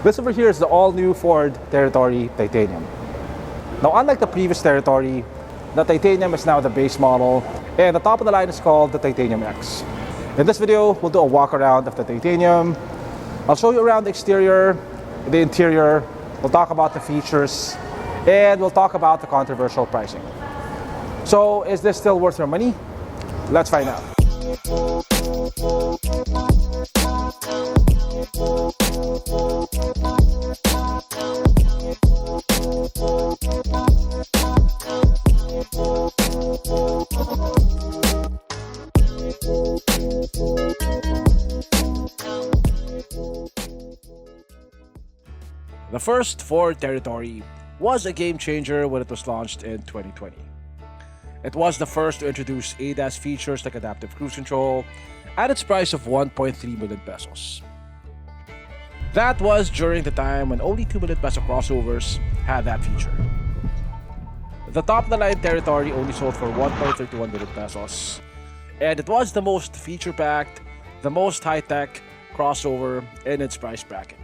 This over here is the all-new Ford Territory Titanium. Now, unlike the previous Territory, the Titanium is now the base model, and the top of the line is called the Titanium X. In this video, we'll do a walk around of the Titanium. I'll show you around the exterior, the interior, we'll talk about the features, and we'll talk about the controversial pricing. So, is this still worth your money? Let's find out. The first Ford Territory was a game changer when it was launched in 2020. It was the first to introduce ADAS features like adaptive cruise control at its price of 1.3 million pesos. That was during the time when only 2 million peso crossovers had that feature. The top-of-the-line Territory only sold for 1.31 million pesos, and it was the most feature-packed, the most high-tech crossover in its price bracket.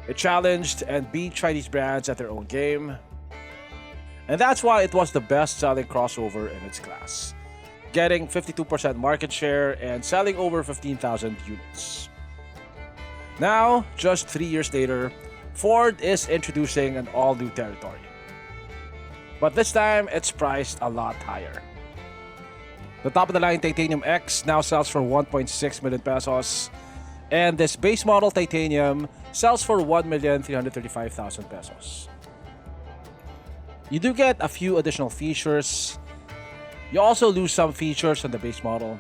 It challenged and beat Chinese brands at their own game, and that's why it was the best-selling crossover in its class, getting 52% market share and selling over 15,000 units. Now, just 3 years later, Ford is introducing an all-new Territory. But this time, it's priced a lot higher. The top-of-the-line Titanium X now sells for 1.6 million pesos, and this base model Titanium sells for 1,335,000 pesos. You do get a few additional features. You also lose some features on the base model.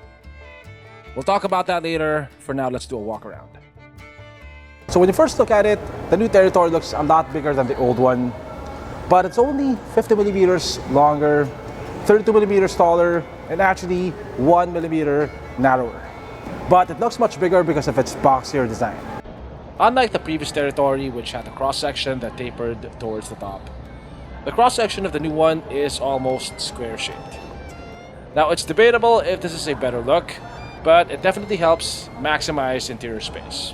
We'll talk about that later. For now, let's do a walk around. So when you first look at it, the new Territory looks a lot bigger than the old one, but it's only 50 millimeters longer, 32 millimeters taller, and actually 1 millimeter narrower. But it looks much bigger because of its boxier design. Unlike the previous Territory, which had a cross-section that tapered towards the top, the cross-section of the new one is almost square-shaped. Now, it's debatable if this is a better look, but it definitely helps maximize interior space.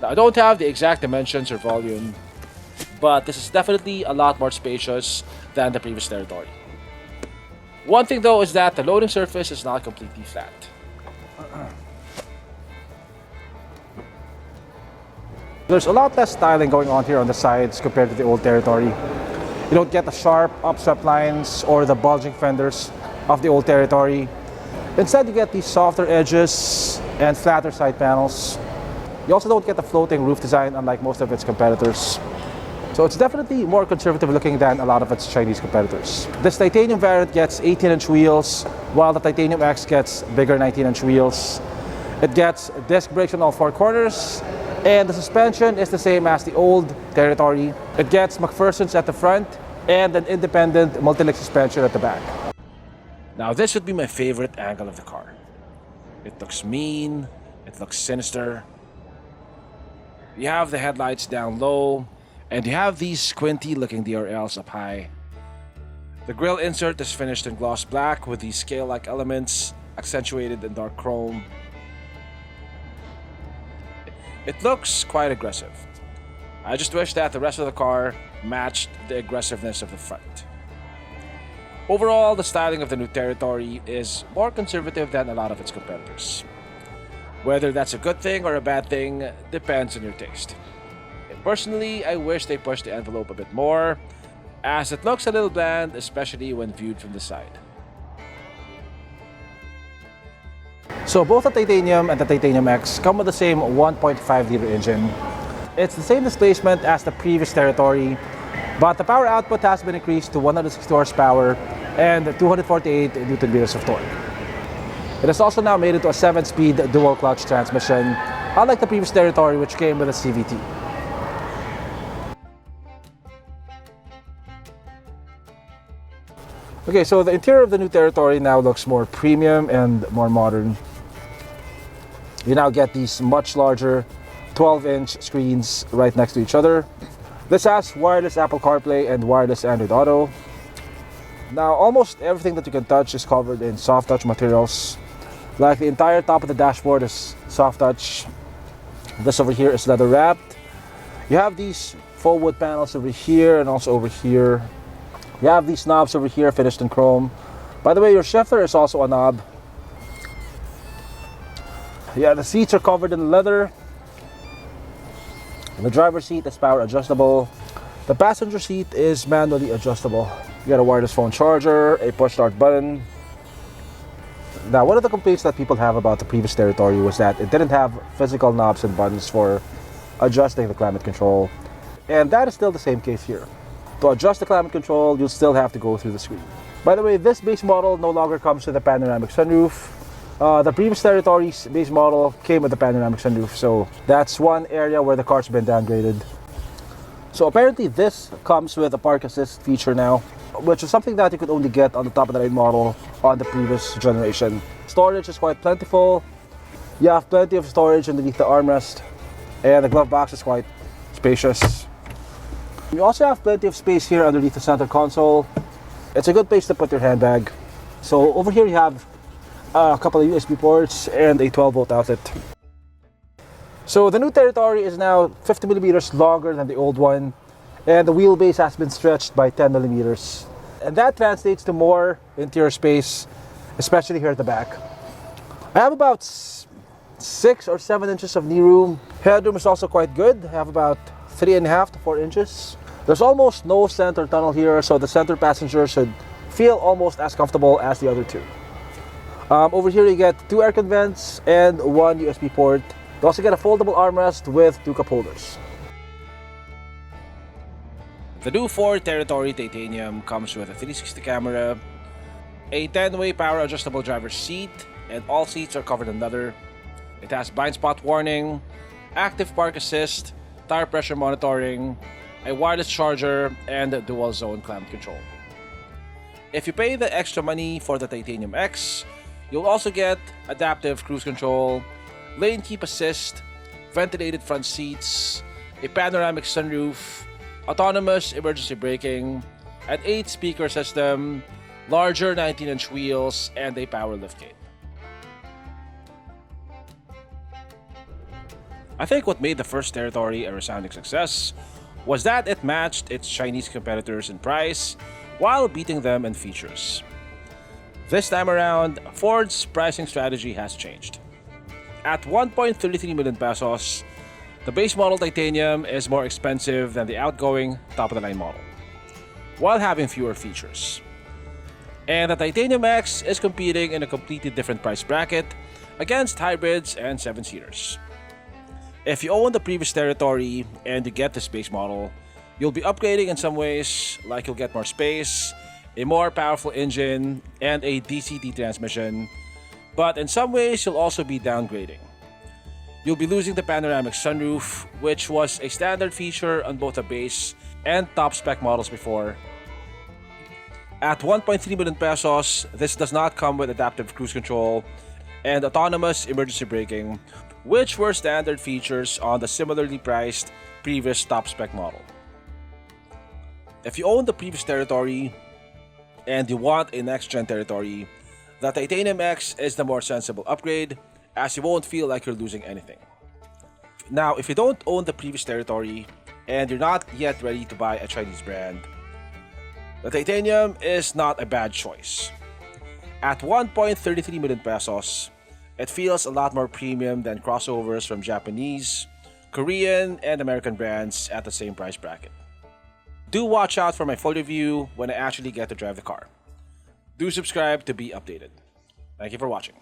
Now, I don't have the exact dimensions or volume, but this is definitely a lot more spacious than the previous Territory. One thing though is that the loading surface is not completely flat. There's a lot less styling going on here on the sides compared to the old Territory. You don't get the sharp upswept lines or the bulging fenders of the old Territory. Instead, you get these softer edges and flatter side panels. You also don't get the floating roof design unlike most of its competitors. So it's definitely more conservative looking than a lot of its Chinese competitors. This Titanium variant gets 18-inch wheels, while the Titanium X gets bigger 19-inch wheels. It gets disc brakes on all four corners, and the suspension is the same as the old Territory. It gets McPherson's at the front and an independent multi-link suspension at the back. Now this would be my favorite angle of the car. It looks mean, it looks sinister. You have the headlights down low, and you have these squinty looking DRLs up high. The grille insert is finished in gloss black with these scale-like elements accentuated in dark chrome. It looks quite aggressive. I just wish that the rest of the car matched the aggressiveness of the front. Overall, the styling of the new Territory is more conservative than a lot of its competitors. Whether that's a good thing or a bad thing depends on your taste. Personally, I wish they pushed the envelope a bit more, as it looks a little bland, especially when viewed from the side. So both the Titanium and the Titanium X come with the same 1.5-liter engine. It's the same displacement as the previous Territory, but the power output has been increased to 160 horsepower and 248 Newton-meters of torque. It is also now made into a 7-speed dual-clutch transmission, unlike the previous Territory, which came with a CVT. Okay, so the interior of the new Territory now looks more premium and more modern. You now get these much larger 12-inch screens right next to each other. This has wireless Apple CarPlay and wireless Android Auto. Now, almost everything that you can touch is covered in soft touch materials. Like the entire top of the dashboard is soft touch. This over here is leather wrapped. You have these faux wood panels over here and also over here. You have these knobs over here finished in chrome. By the way, your shifter is also a knob. Yeah, the seats are covered in leather. The driver's seat is power adjustable. The passenger seat is manually adjustable. You got a wireless phone charger, a push start button. Now, one of the complaints that people have about the previous Territory was that it didn't have physical knobs and buttons for adjusting the climate control. And that is still the same case here. To adjust the climate control, you'll still have to go through the screen. By the way, this base model no longer comes with a panoramic sunroof. The previous Territory's base model came with a panoramic sunroof, so that's one area where the car's been downgraded. So apparently this comes with a park assist feature now, which is something that you could only get on the top of the line model on the previous generation. Storage is quite plentiful. You have plenty of storage underneath the armrest, and the glove box is quite spacious. You also have plenty of space here underneath the center console. It's a good place to put your handbag. So over here you have a couple of USB ports and a 12-volt outlet. So the new Territory is now 50 millimeters longer than the old one, and the wheelbase has been stretched by 10 millimeters. And that translates to more interior space, especially here at the back. I have about 6 or 7 inches of knee room. Headroom is also quite good. I have about 3.5 to 4 inches. There's almost no center tunnel here, so the center passenger should feel almost as comfortable as the other two. Over here you get 2 aircon vents and 1 USB port. You also get a foldable armrest with 2 cup holders. The new Ford Territory Titanium comes with a 360 camera, a 10-way power adjustable driver's seat, and all seats are covered in leather. It has blind spot warning, active park assist, tire pressure monitoring, a wireless charger, and a dual zone climate control. If you pay the extra money for the Titanium X, you'll also get adaptive cruise control, lane keep assist, ventilated front seats, a panoramic sunroof, autonomous emergency braking, an 8-speaker system, larger 19-inch wheels, and a power liftgate. I think what made the first Territory a resounding success was that it matched its Chinese competitors in price while beating them in features. This time around, Ford's pricing strategy has changed. At 1.33 million pesos, the base model Titanium is more expensive than the outgoing top-of-the-line model, while having fewer features. And the Titanium X is competing in a completely different price bracket against hybrids and 7-seaters. If you own the previous Territory and you get this base model, you'll be upgrading in some ways, like you'll get more space, a more powerful engine, and a DCT transmission, but in some ways you'll also be downgrading. You'll be losing the panoramic sunroof, which was a standard feature on both the base and top spec models before. At 1.3 million pesos, this does not come with adaptive cruise control and autonomous emergency braking, which were standard features on the similarly priced previous top spec model. If you own the previous Territory and you want a next-gen Territory, the Titanium X is the more sensible upgrade, as you won't feel like you're losing anything. Now, if you don't own the previous Territory and you're not yet ready to buy a Chinese brand, the Titanium is not a bad choice. At 1.33 million pesos, it feels a lot more premium than crossovers from Japanese, Korean, and American brands at the same price bracket. Do watch out for my full review when I actually get to drive the car. Do subscribe to be updated. Thank you for watching.